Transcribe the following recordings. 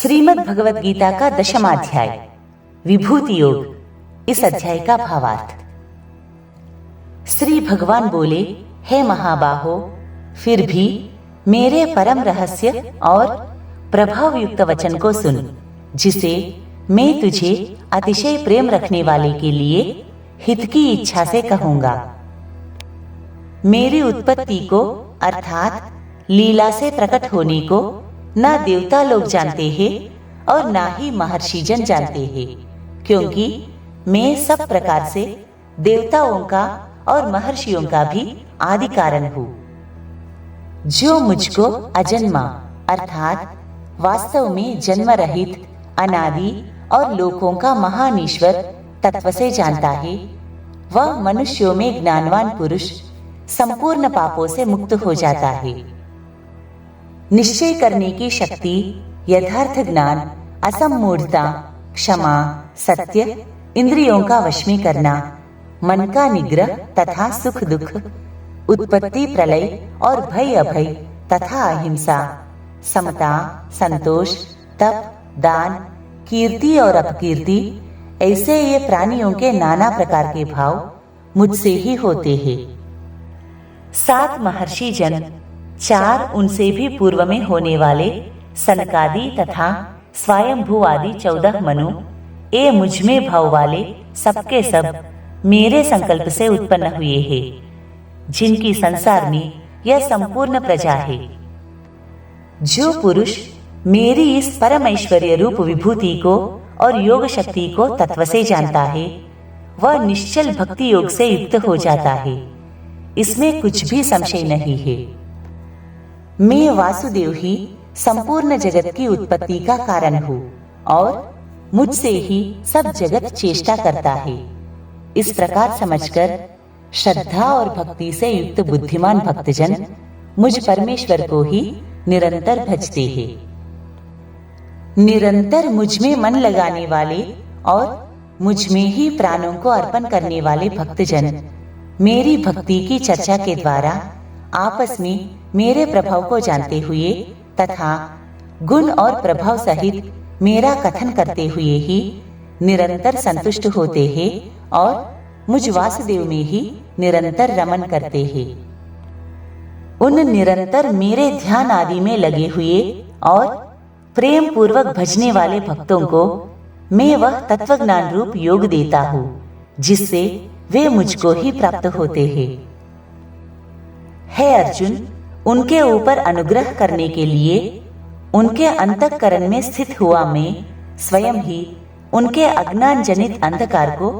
श्रीमद् भगवद गीता का 10वां अध्याय विभूति योग। इस अध्याय का भावार्थ। श्री भगवान बोले, हे महाबाहो, फिर भी मेरे परम रहस्य और प्रभाव युक्त वचन को सुन, जिसे मैं तुझे अतिशय प्रेम रखने वाले के लिए हित की इच्छा से कहूंगा। मेरी उत्पत्ति को अर्थात लीला से प्रकट होने को ना देवता लोग जानते हैं और ना ही महर्षि जन जानते हैं, क्योंकि मैं सब प्रकार से देवताओं का और महर्षियों का भी आदि कारण हूँ। जो मुझको अजन्मा अर्थात वास्तव में जन्म रहित अनादि और लोकों का महान ईश्वर तत्व से जानता है, वह मनुष्यों में ज्ञानवान पुरुष संपूर्ण पापों से मुक्त हो जाता है। निश्चय करने की शक्ति, यथार्थ ज्ञान, असम्मूढ़ता, क्षमा, सत्य, इंद्रियों का वश में करना, मन का निग्रह तथा सुख दुख, उत्पत्ति प्रलय और भय अभय तथा अहिंसा, समता, संतोष, तप, दान, कीर्ति और अपकीर्ति, ऐसे ये प्राणियों के नाना प्रकार के भाव मुझसे ही होते हैं। 7 महर्षि जन, 4 उनसे भी पूर्व में होने वाले सनकादि तथा स्वयंभू आदि 14 मनु, ये मुझ में भाव वाले सबके सब मेरे संकल्प से उत्पन्न हुए हैं, जिनकी संसार में यह संपूर्ण प्रजा है। जो पुरुष मेरी इस परम ऐश्वर्य रूप विभूति को और योग शक्ति को तत्व से जानता है, वह निश्चल भक्ति योग से युक्त हो जाता है। इसमें कुछ भी संशय नहीं है। मैं वासुदेव ही संपूर्ण जगत की उत्पत्ति का कारण हूँ और मुझसे ही सब जगत चेष्टा करता है। इस प्रकार समझकर श्रद्धा और भक्ति से युक्त बुद्धिमान भक्तजन मुझ परमेश्वर को ही निरंतर भजते हैं। निरंतर मुझ में मन लगाने वाले और मुझ में ही प्राणों को अर्पण करने वाले भक्तजन मेरी भक्ति की चर्चा के द्वारा आपस में मेरे प्रभाव को जानते हुए तथा गुण और प्रभाव सहित मेरा कथन करते हुए ही निरंतर संतुष्ट होते हैं और मुझ वासुदेव में ही निरंतर रमन करते हैं। उन निरंतर मेरे ध्यान आदि में लगे हुए और प्रेम पूर्वक भजने वाले भक्तों को मैं वह तत्वज्ञान रूप योग देता हूँ, जिससे वे मुझको ही प्राप्त होते हैं। हे अर्जुन, उनके ऊपर अनुग्रह करने के लिए उनके अंतःकरण में स्थित हुआ मैं स्वयं ही उनके अज्ञान जनित अंधकार को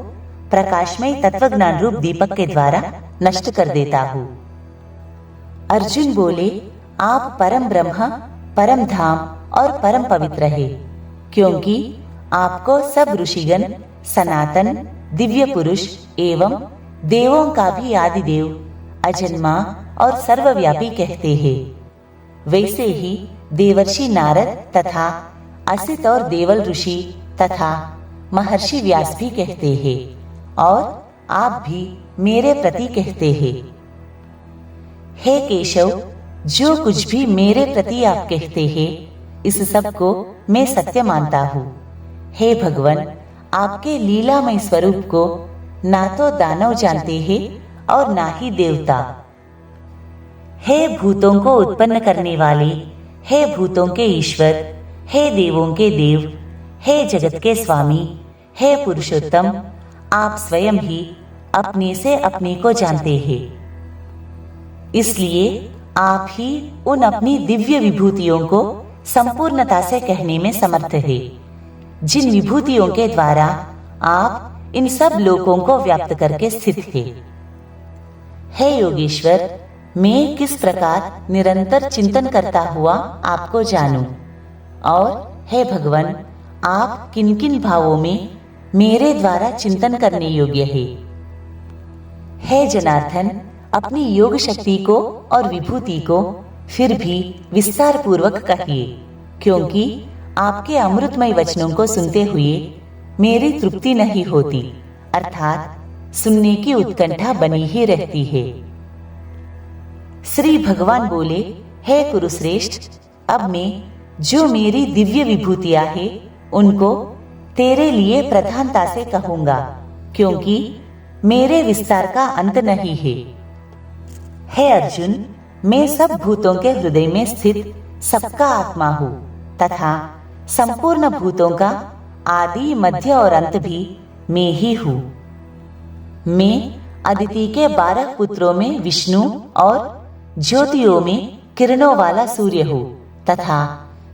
प्रकाशमय तत्वज्ञान रूप दीपक के द्वारा नष्ट कर देता हूँ। अर्जुन बोले, आप परम ब्रह्म, परम धाम और परम पवित्र है, क्योंकि आपको सब ऋषिगण सनातन दिव्य पुरुष एवं देवों का भी आदि देव, अजन्मा और सर्वव्यापी कहते हैं। वैसे ही देवर्षि नारद तथा असित और देवल ऋषि तथा महर्षि व्यास भी कहते हैं और आप भी मेरे प्रति कहते हैं। हे केशव, जो कुछ भी मेरे प्रति आप कहते हैं, इस सब को मैं सत्य मानता हूँ। हे भगवान, आपके लीलामय स्वरूप को ना तो दानव जानते हैं और ना ही देवता। हे भूतों को उत्पन्न करने वाले, हे भूतों के ईश्वर, हे देवों के देव, हे जगत के स्वामी, हे पुरुषोत्तम, आप स्वयं ही अपने से अपने को जानते हैं। इसलिए आप ही उन अपनी दिव्य विभूतियों को संपूर्णता से कहने में समर्थ है, जिन विभूतियों के द्वारा आप इन सब लोकों को व्याप्त करके स्थित है। हे योगेश्वर, मैं किस प्रकार निरंतर चिंतन करता हुआ आपको जानूं, और हे भगवान, आप किन किन भावों में मेरे द्वारा चिंतन करने योग्य है। हे जनार्दन, अपनी योग शक्ति को और विभूति को फिर भी विस्तार पूर्वक कहिए, क्योंकि आपके अमृतमय वचनों को सुनते हुए मेरी तृप्ति नहीं होती, अर्थात सुनने की उत्कंठा बनी ही रहती है। श्री भगवान बोले, हे कुरुश्रेष्ठ, अब मैं जो मेरी दिव्य विभूतियां हैं उनको तेरे लिए प्रधानता से कहूंगा, क्योंकि मेरे विस्तार का अंत नहीं है। हे अर्जुन, मैं सब भूतों के हृदय में स्थित सबका आत्मा हूँ तथा संपूर्ण भूतों का आदि मध्य और अंत भी मैं ही हूँ। मैं अदिति के 12 पुत्रों में विष्णु और ज्योतियों में किरणों वाला सूर्य हूँ तथा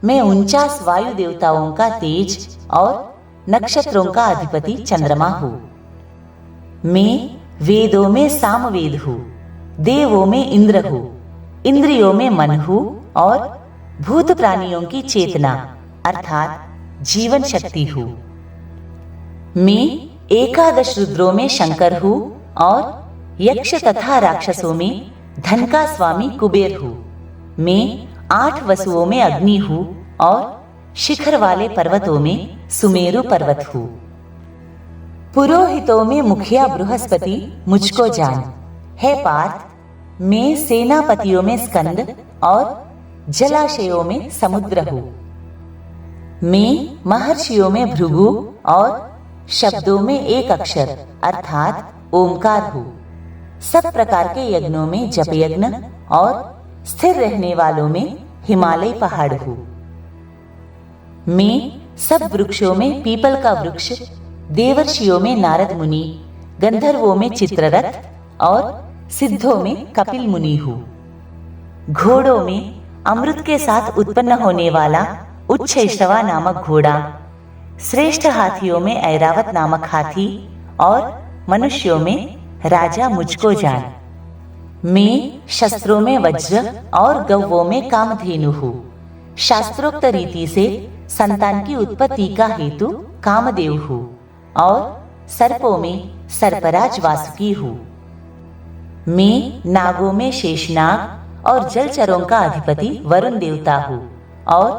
मैं 49 वायु देवताओं का तेज और नक्षत्रों का अधिपति चंद्रमा हूँ। मैं वेदों में सामवेद हूँ, देवों में इंद्र हूँ, इंद्रियों में मन हूँ और भूत प्राणियों की चेतना अर्थात जीवन शक्ति हूँ। मैं 11 रुद्रों में शंकर हूँ और यक्ष तथा राक्षसों में धन का स्वामी कुबेर हूँ। मैं 8 वसुओं में अग्नि हूँ और शिखर वाले पर्वतों में सुमेरु पर्वत हूँ। पुरोहितों में मुखिया बृहस्पति मुझको जान। हे पार्थ, मैं सेनापतियों में स्कंद और जलाशयों में समुद्र हूँ। मैं महर्षियों में भृगु और शब्दों में एक अक्षर अर्थात ओमकार हूँ। सब प्रकार के यज्ञों में जप यज्ञ और स्थिर रहने वालों में हिमालय पहाड़ हूँ। मैं सब वृक्षों में पीपल का वृक्ष, देवर्षियों में नारद मुनि, गंधर्वों में चित्ररथ और सिद्धों में कपिल मुनि हूँ। घोड़ों में अमृत के साथ उत्पन्न होने वाला उच्छैश्रवा नामक घोड़ा, श्रेष्ठ हाथियों में ऐरावत नामक हाथी और मनुष्यों में राजा मुझको जान। मैं शस्त्रों में वज्र और गौवों में कामधेनु हूँ। शास्त्रोक्त रीति से संतान की उत्पत्ति का हेतु कामदेव हूँ और सर्पों में सर्पराज वासुकी हूँ। मैं नागों में शेषनाग और जलचरों का अधिपति वरुण देवता हूँ और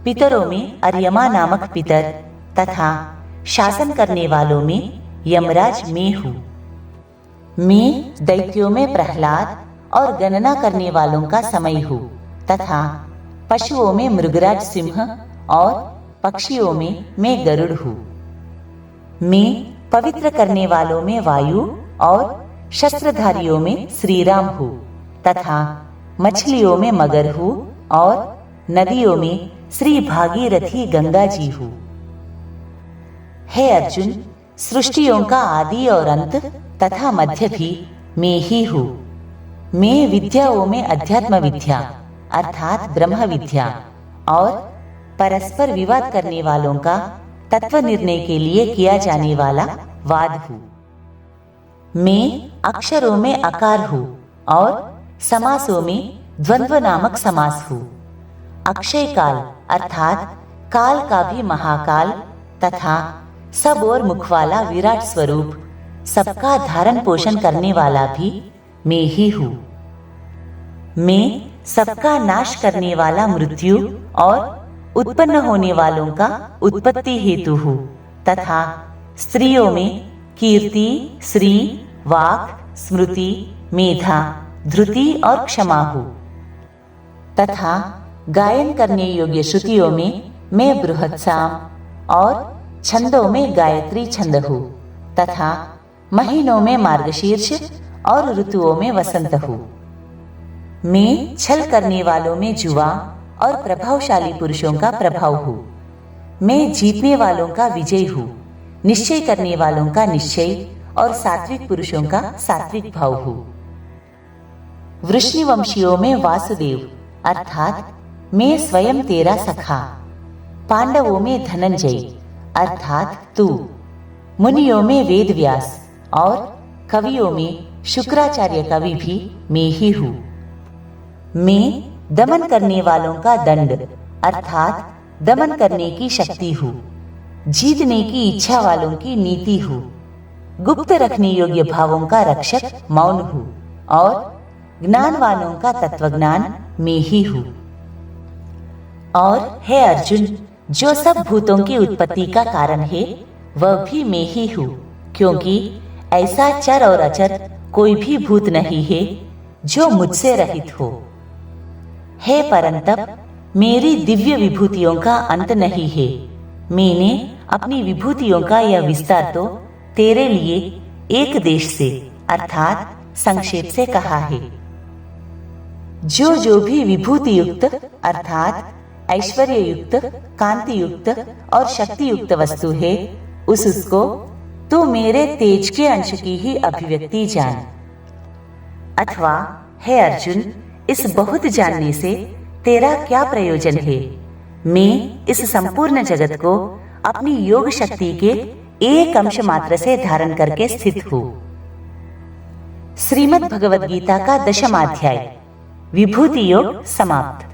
पितरों में अर्यमा नामक पितर तथा शासन करने वालों में यमराज मैं हूँ। मैं दैत्यों में प्रहलाद और गणना करने वालों का समय हूँ तथा पशुओं में मृगराज सिंह और पक्षियों में मैं गरुड़ हूँ। मैं पवित्र करने वालों में वायु और शस्त्रधारियों में श्री राम हूँ तथा मछलियों में मगर हूँ और नदियों में श्री भागीरथी गंगा जी हूँ। हे अर्जुन, सृष्टियों का आदि और अंत तथा मध्य भी मैं ही हूँ। मैं विद्याओं में अध्यात्म विद्या अर्थात ब्रह्म विद्या और परस्पर विवाद करने वालों का तत्व निर्णय के लिए किया जाने वाला वाद हूँ। मैं अक्षरों में अकार हूँ और समासों में द्वंद्व नामक समास हूँ। अक्षय काल अर्थात काल का भी महाकाल तथा सब और मुख वाला विराट स्वरूप, सबका धारण पोषण करने वाला भी मैं ही हूँ। मैं सबका नाश करने वाला मृत्यु और उत्पन्न होने वालों का उत्पत्ति हेतु हूँ तथा स्त्रियों में कीर्ति, श्री, वाक, स्मृति, मेधा, धृति और क्षमा हूँ तथा गायन करने योग्य श्रुतियों में मैं बृहत्साम और छंदों में गायत्री छंद हूँ तथा महीनों में मार्गशीर्ष और ऋतुओं में वसंत हूँ। मैं छल करने वालों में जुआ और प्रभावशाली पुरुषों का प्रभाव हूँ। मैं जीतने वालों का विजय हूँ, निश्चय करने वालों का निश्चय और सात्विक पुरुषों का सात्विक भाव हूँ। वृष्णिवंशियों में वासुदेव अर्थात मैं स्वयं तेरा सखा, पांडवों में धनंजय अर्थात तू, मुनियों में वेद व्यास और कवियों में शुक्राचार्य कवि भी मैं ही हूँ। मैं दमन करने वालों का दंड अर्थात दमन करने की शक्ति हूँ। जीतने की इच्छा वालों की नीति हूँ। गुप्त रखने योग्य भावों का रक्षक मौन हूँ और ज्ञानवानों का तत्वज्ञान मैं ही हूँ। और हे अर्जुन, जो सब भूतों की उत्पत्ति का कारण है वह भी मैं ही हूँ, क्योंकि ऐसा चर और अचर कोई भी भूत नहीं है जो मुझसे रहित हो। हे परंतप, मेरी दिव्य विभूतियों का अंत नहीं है। मैंने अपनी विभूतियों का यह विस्तार तो तेरे लिए एक देश से अर्थात संक्षेप से कहा है। जो जो भी विभूति युक्त अर्थात ऐश्वर्य युक्त, कांति युक्त और शक्ति युक्त वस्तु है, उसको तो मेरे तेज के अंश की ही अभिव्यक्ति जान। अथवा हे अर्जुन, इस बहुत जानने से तेरा क्या प्रयोजन है? मैं इस संपूर्ण जगत को अपनी योग शक्ति के एक अंश मात्र से धारण करके स्थित हूँ। श्रीमद् भगवद गीता का 10वां अध्याय विभूति योग समाप्त।